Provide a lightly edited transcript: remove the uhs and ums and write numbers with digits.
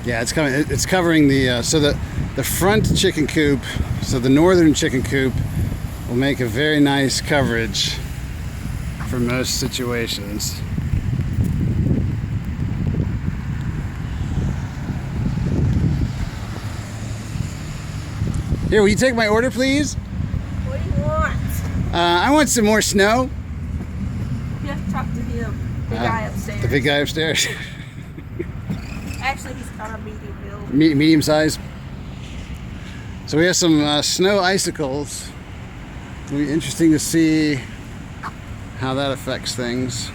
Yeah, it's coming. It's covering the so the front chicken coop. So the northern chicken coop will make a very nice coverage for most situations. Here, will you take my order, please? What do you want? I want some more snow. You have to talk to him, the guy upstairs. The big guy upstairs. Actually, he's kind of medium build. Medium size. So we have some snow icicles. It'll be interesting to see how that affects things.